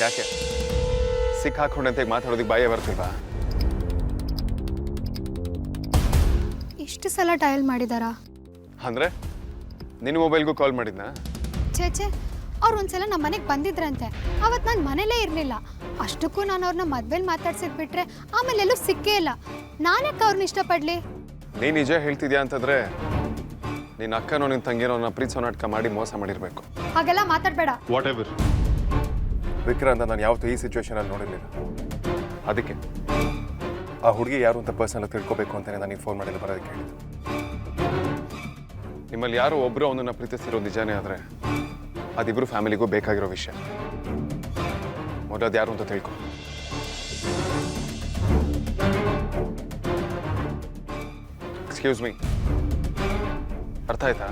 ಯಾಕೆ ಸಿಕ್ಕಾಕೊಂಡಂತೆ ಮಾತಾಡೋದಕ್ಕೆ ಬಾಯೇ ಬರ್ತಿಲ್ವಾ? ಇಷ್ಟು ಸಲ ಡಯಲ್ ಮಾಡಿದಾರಾ? ಅಂದ್ರೆ ನಿನ್ನ ಮೊಬೈಲ್ಗೂ ಕಾಲ್ ಮಾಡಿದ್ನಾ? ಛೇ ಅವ್ರು ಒಂದ್ಸಲ ನಮ್ಮ ಮನೆಗೆ ಬಂದಿದ್ರಂತೆ. ಅವತ್ತು ನಾನು ಮನೇಲೇ ಇರಲಿಲ್ಲ. ಅಷ್ಟಕ್ಕೂ ನಾನು ಅವ್ರನ್ನ ಮದ್ವೆಲಿ ಮಾತಾಡ್ಸಿದ್ ಬಿಟ್ರೆ ಆಮೇಲೆ ಎಲ್ಲೂ ಸಿಕ್ಕೇ ಇಲ್ಲ. ನಾನ್ಯಾಕೆ ಅವ್ರನ್ನ ಇಷ್ಟಪಡ್ಲಿ? ನೀ ನಿಜ ಹೇಳ್ತಿದ್ಯಾ ಅಂತಂದ್ರೆ ನಿನ್ನ ಅಕ್ಕನೋ ನಿನ್ನ ತಂಗಿನೋ ಪ್ರೀತಿಸೋ ನಾಟಕ ಮಾಡಿ ಮೋಸ ಮಾಡಿರ್ಬೇಕು. ಹಾಗೆಲ್ಲ ಮಾತಾಡಬೇಡ. What ever. ವಿಕ್ರಾಂತ ನಾನು ಯಾವತ್ತೂ ಈ ಸಿಚುವೇಶನಲ್ಲಿ ನೋಡಿರಲಿಲ್ಲ. ಅದಕ್ಕೆ ಆ ಹುಡುಗಿ ಯಾರು ಅಂತ ಪರ್ಸನಲ್ ತಿಳ್ಕೊಬೇಕು ಅಂತಾನೆ ನನಗೆ ಫೋನ್ ಮಾಡಿಲ್ಲ, ಬರೋದಕ್ಕೆ ಹೇಳಿದ್ದು. ನಿಮ್ಮಲ್ಲಿ ಯಾರೋ ಒಬ್ಬರು ಅವನನ್ನು ಪ್ರೀತಿಸ್ತಿರೋ ನಿಜಾನೇ ಆದರೆ ಅದಿಬ್ಬರು ಫ್ಯಾಮಿಲಿಗೂ ಬೇಕಾಗಿರೋ ವಿಷಯ. ಮೊದಲು ಅದು ಯಾರು ಅಂತ ತಿಳ್ಕೊ. ಎಕ್ಸ್ಕ್ಯೂಸ್ ಮೀ, ಅರ್ಥ ಆಯ್ತಾ?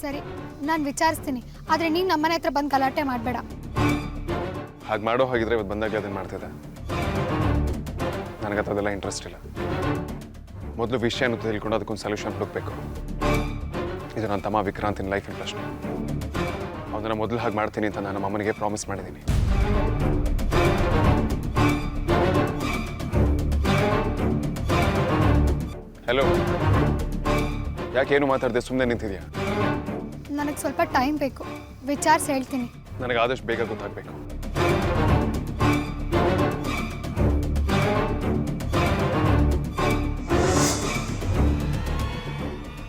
ಸರಿ, ನಾನು ವಿಚಾರಿಸ್ತೀನಿ. ಆದರೆ ನೀನು ನಮ್ಮನೆ ಹತ್ರ ಬಂದು ಗಲಾಟೆ ಮಾಡಬೇಡ. ಹಾಗೆ ಮಾಡೋ ಹಾಗಿದ್ರೆ ಇವತ್ತು ಬಂದಾಗ ಅದನ್ನು ಮಾಡ್ತಿದ್ದೆ. ನನಗದೆಲ್ಲ ಇಂಟ್ರೆಸ್ಟ್ ಇಲ್ಲ. ಮೊದಲು ವಿಷಯನ ತಿಳ್ಕೊಂಡು ಅದಕ್ಕೊಂದು ಸೊಲ್ಯೂಷನ್ ಹುಡುಕ್ಬೇಕು. ಇದು ನನ್ನ ತಮ್ಮ ವಿಕ್ರಾಂತಿನ ಲೈಫಿನ ಪ್ರಶ್ನೆ. ಅವನನ್ನು ಮೊದಲು ಹಾಗೆ ಮಾಡ್ತೀನಿ ಅಂತ ನಾನು ಅಮ್ಮನಿಗೆ ಪ್ರಾಮಿಸ್ ಮಾಡಿದ್ದೀನಿ. ಹಲೋ, ಯಾಕೇನು ಮಾತಾಡದೆ ಸುಮ್ಮನೆ ನಿಂತಿದ್ಯಾ? ನನಗೆ ಸ್ವಲ್ಪ ಟೈಮ್ ಬೇಕು, ವಿಚಾರಿಸಿ ಹೇಳ್ತೀನಿ. ನನಗೆ ಆದಷ್ಟು ಬೇಗ ಗೊತ್ತಾಗಬೇಕು.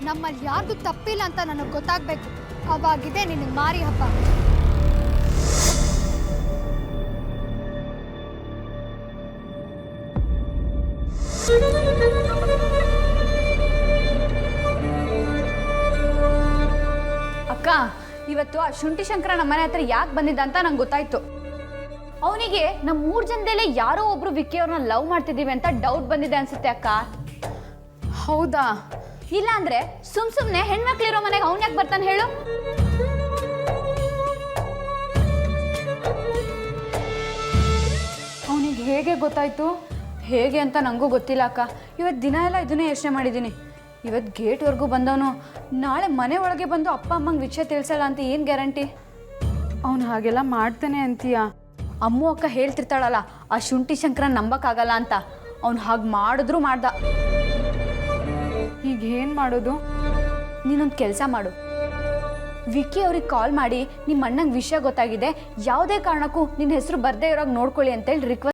ನಮ್ಮಲ್ಲಿ ಯಾರ್ದು ತಪ್ಪಿಲ್ಲ ಅಂತ ನನಗೆ ಗೊತ್ತಾಗಬೇಕು. ಅವಾಗಿದೆ ನಿನಗೆ ಮಾರಿ ಹಬ್ಬ. ಅಕ್ಕ, ಇವತ್ತು ಆ ಶುಂಠಿ ಶಂಕರ ನಮ್ಮ ಮನೆ ಹತ್ರ ಯಾಕೆ ಬಂದಿದ್ದ ಅಂತ ನಂಗೆ ಗೊತ್ತಾಯ್ತು. ಅವನಿಗೆ ನಮ್ಮ 3 ಜನದಲ್ಲೇ ಯಾರೋ ಒಬ್ರು ವಿಕ್ಕಿ ಅವ್ರನ್ನ ಲವ್ ಮಾಡ್ತಿದ್ದೀವಿ ಅಂತ ಡೌಟ್ ಬಂದಿದೆ ಅನ್ಸುತ್ತೆ ಅಕ್ಕ. ಹೌದಾ? ಇಲ್ಲ ಅಂದ್ರೆ ಸುಮ್ನೆ ಹೆಣ್ಮಕ್ಳಿರೋ ಮನೆಗೆ ಅವ್ನು ಯಾಕೆ ಬರ್ತಾನೆ ಹೇಳು? ಅವನಿಗೆ ಹೇಗೆ ಗೊತ್ತಾಯ್ತು? ಹೇಗೆ ಅಂತ ನನಗೂ ಗೊತ್ತಿಲ್ಲ ಅಕ್ಕ. ಇವತ್ತು ದಿನ ಎಲ್ಲ ಇದನ್ನೇ ಯೋಚನೆ ಮಾಡಿದ್ದೀನಿ. ಇವತ್ತು ಗೇಟ್ವರೆಗೂ ಬಂದವನು ನಾಳೆ ಮನೆ ಒಳಗೆ ಬಂದು ಅಪ್ಪ ಅಮ್ಮಂಗೆ ವಿಷಯ ತಿಳಿಸಲ್ಲ ಅಂತ ಏನು ಗ್ಯಾರಂಟಿ? ಅವನು ಹಾಗೆಲ್ಲ ಮಾಡ್ತಾನೆ ಅಂತೀಯಾ? ಅಮ್ಮು ಅಕ್ಕ ಹೇಳ್ತಿರ್ತಾಳಲ್ಲ, ಆ ಶುಂಠಿ ಶಂಕರ ನಂಬಕ್ಕಾಗಲ್ಲ ಅಂತ. ಅವ್ನು ಹಾಗೆ ಮಾಡಿದ್ರು ಮಾಡ್ದ. ಈಗ ಏನು ಮಾಡೋದು? ನೀನೊಂದು ಕೆಲಸ ಮಾಡು. ವಿಕ್ಕಿ ಅವ್ರಿಗೆ ಕಾಲ್ ಮಾಡಿ ನಿಮ್ಮ ಅಣ್ಣಂಗೆ ವಿಷಯ ಗೊತ್ತಾಗಿದೆ, ಯಾವುದೇ ಕಾರಣಕ್ಕೂ ನಿನ್ನ ಹೆಸರು ಬರದೇ ಇರೋಕೆ ನೋಡ್ಕೊಳ್ಳಿ ಅಂತೇಳಿ ರಿಕ್ವೆಸ್ಟ್